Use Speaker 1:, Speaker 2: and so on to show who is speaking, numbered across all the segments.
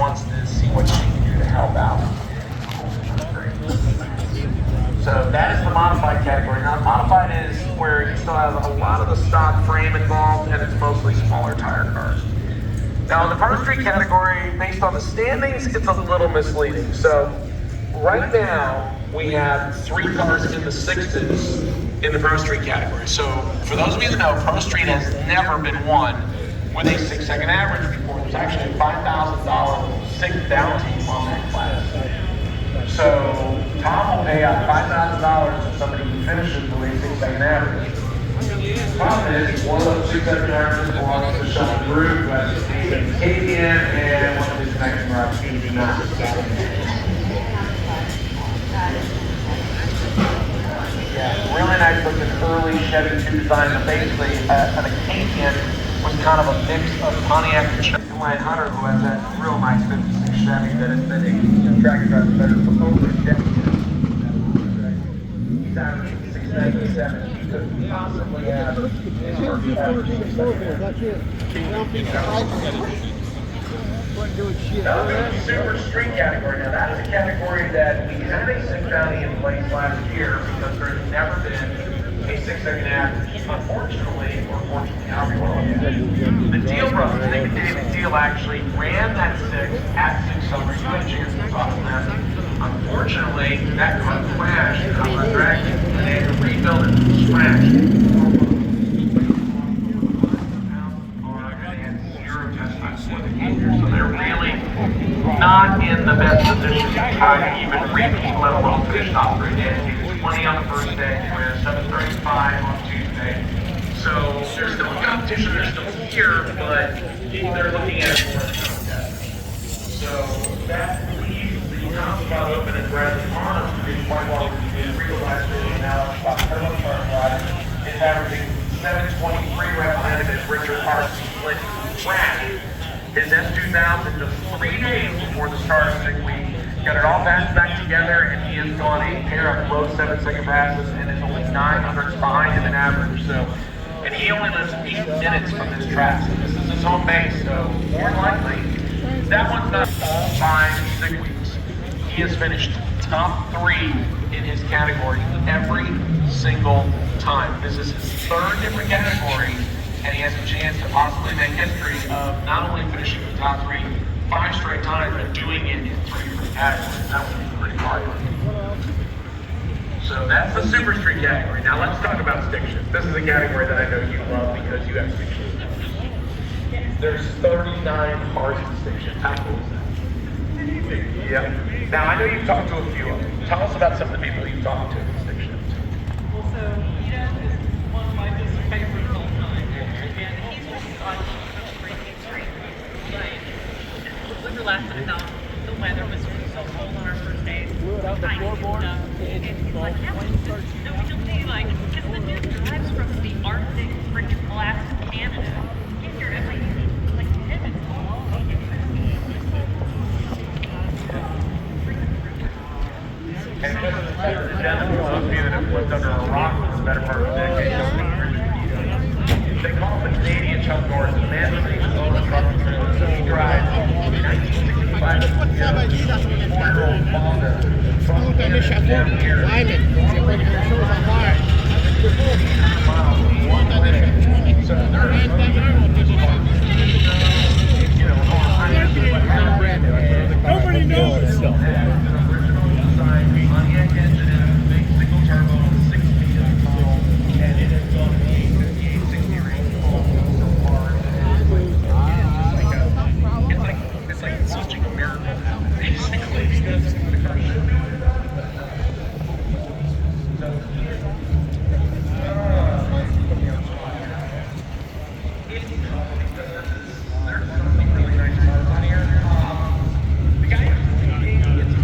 Speaker 1: wants to see what she can do to help out. So that is the modified category. Now, modified is where you still have a lot of the stock frame involved, and it's mostly smaller tire cars. Now, in the Pro Street category, based on the standings, it's a little misleading. So right now, we have 3 cars in the 6s in the Pro Street category. So for those of you that know, Pro Street has never been won with a 6-second average before. There's actually a $5,000 6 bounty on that class. So Tom will pay out $5,000 to somebody who finishes with a 6-second average. The problem is, one of those 6-second averages belongs to Sean Drew, who has a Canadian, and one of his next rides, 89. Yeah, really nice looking early Chevy 2 design, but basically an Acadian was kind of a mix of Pontiac and Chevy Hunter, who has that real nice 56 Chevy that has been a track driver better for over a decade. He's averaging 697. He could possibly have his first Now, the Super Street category. Now, that's a category that we had a 6 bounty in place last year because there's never been a 6-second average. Unfortunately, or fortunately, however you want to look at it, the Deal brothers, Nick and David Deal, actually ran that 6 at 6 Summer. You had a chance to talk to them. Unfortunately, that car crashed on the drag, and they had to rebuild it from scratch. So they're really not in the best position to try to even repeat, let alone finish top 3 days. He was 20 on the first day, with 7:35 on Tuesday. So there's still a competition, they're still here, but they're looking at it more as a contest. So that leaves the top spot open and Bradenton Motorsports did quite well in realized it now. About 30 car ride is averaging 723 represented as Richard Parsons split track. His S2000 just 3 days before the start of SICKWEEK. Got it all patched back together, and he has gone a pair of low 7-second passes and is only 900 behind him in average. So, and he only lives 8 minutes from this track. So this is his home base. So more than likely, that one's not all-time SICKWEEKs. He has finished top 3 in his category every single time. This is his 3rd different category. And he has a chance to possibly make history of not only finishing the top 3 5 straight times, but doing it in 3 different categories. That would be pretty hard. So that's the Super Street category. Now let's talk about stick shift. This is a category that I know you love because you have stick shift. There's 39 cars in stick shift. How cool is that? Yeah. Now I know you've talked to a few of them. Tell us about some of the people you've talked to in stick shift.
Speaker 2: Well, so Eden is one of my favorites of all time. And he's working on but we relaxed enough. The weather was so cold on our first day. I knew enough. And he's like, yeah, no, we don't need like, because the dude drives from the Arctic freaking blast of Canada. He's here every like 10 minutes.
Speaker 1: And this is the gentleman for those of you that have lived under a rock for the better part of a decade. They call him the Canadian Chuck Norris. The man was able to own a truck and trailer. So he drives 1965 4-year-old Honda from Canada down here. So
Speaker 3: nobody knows.
Speaker 1: Pontiac engine in a big single turbo, 6 speed in the tunnel, and it has gone 58, 60 range so far. It's like such a miracle now, basically, because the car should be doing that. There's something really nice cars on here. The guy who's leading, it's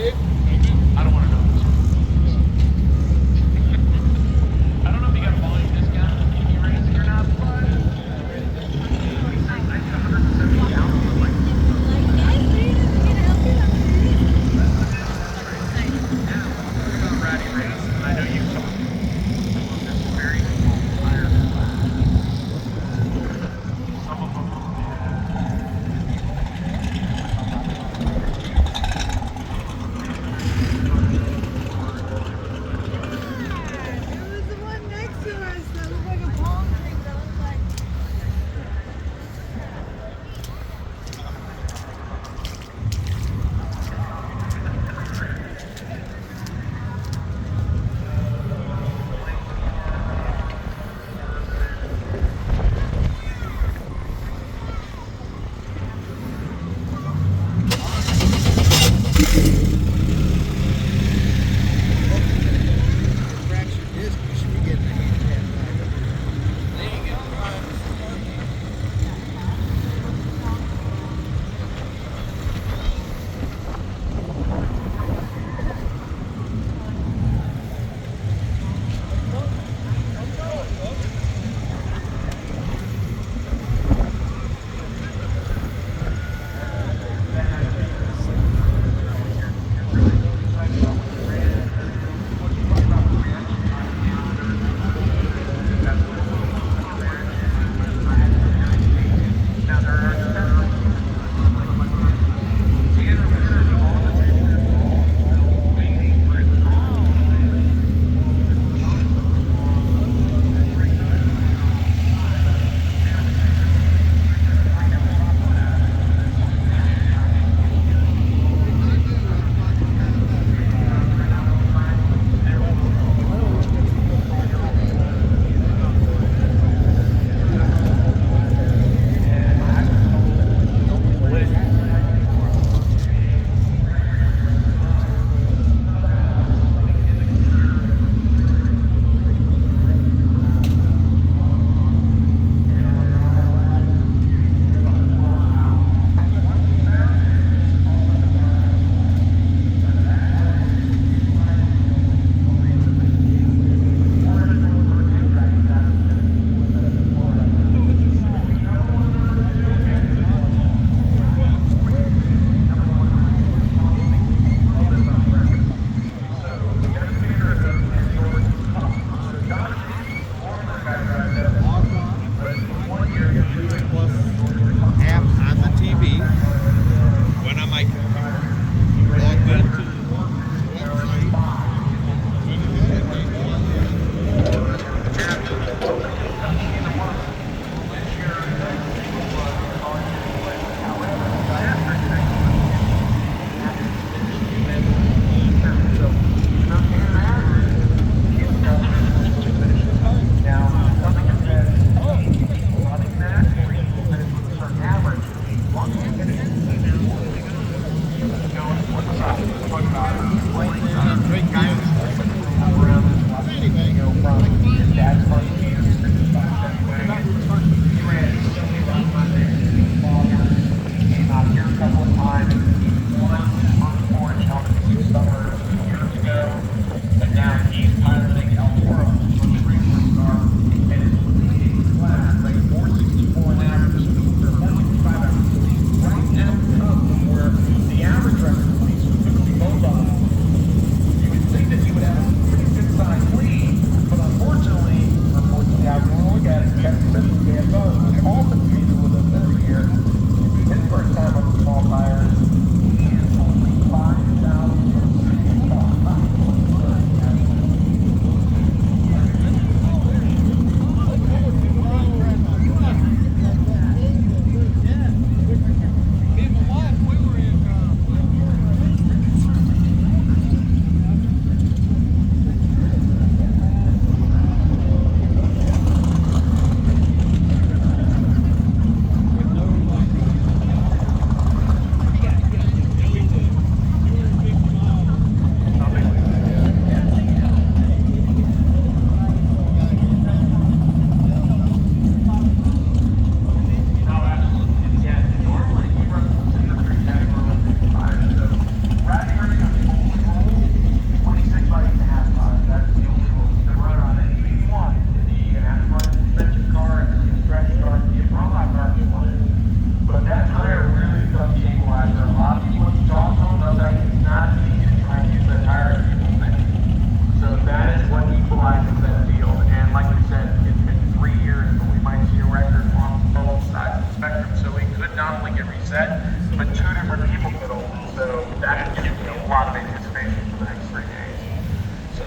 Speaker 1: I don't want to know. I don't know if you got a volume discount if you raise it or not, but I did 170 gallons. About Ratty Race, and I know you've talked about this very small tire. Some of them.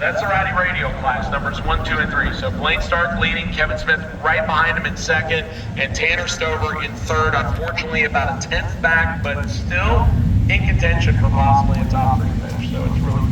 Speaker 1: That's the Rowdy Radial class, numbers 1, 2, and 3. So Blaine Stark leading, Kevin Smith right behind him in second, and Tanner Stover in third. Unfortunately, about a tenth back, but still in contention for possibly a top 3 finish. So it's really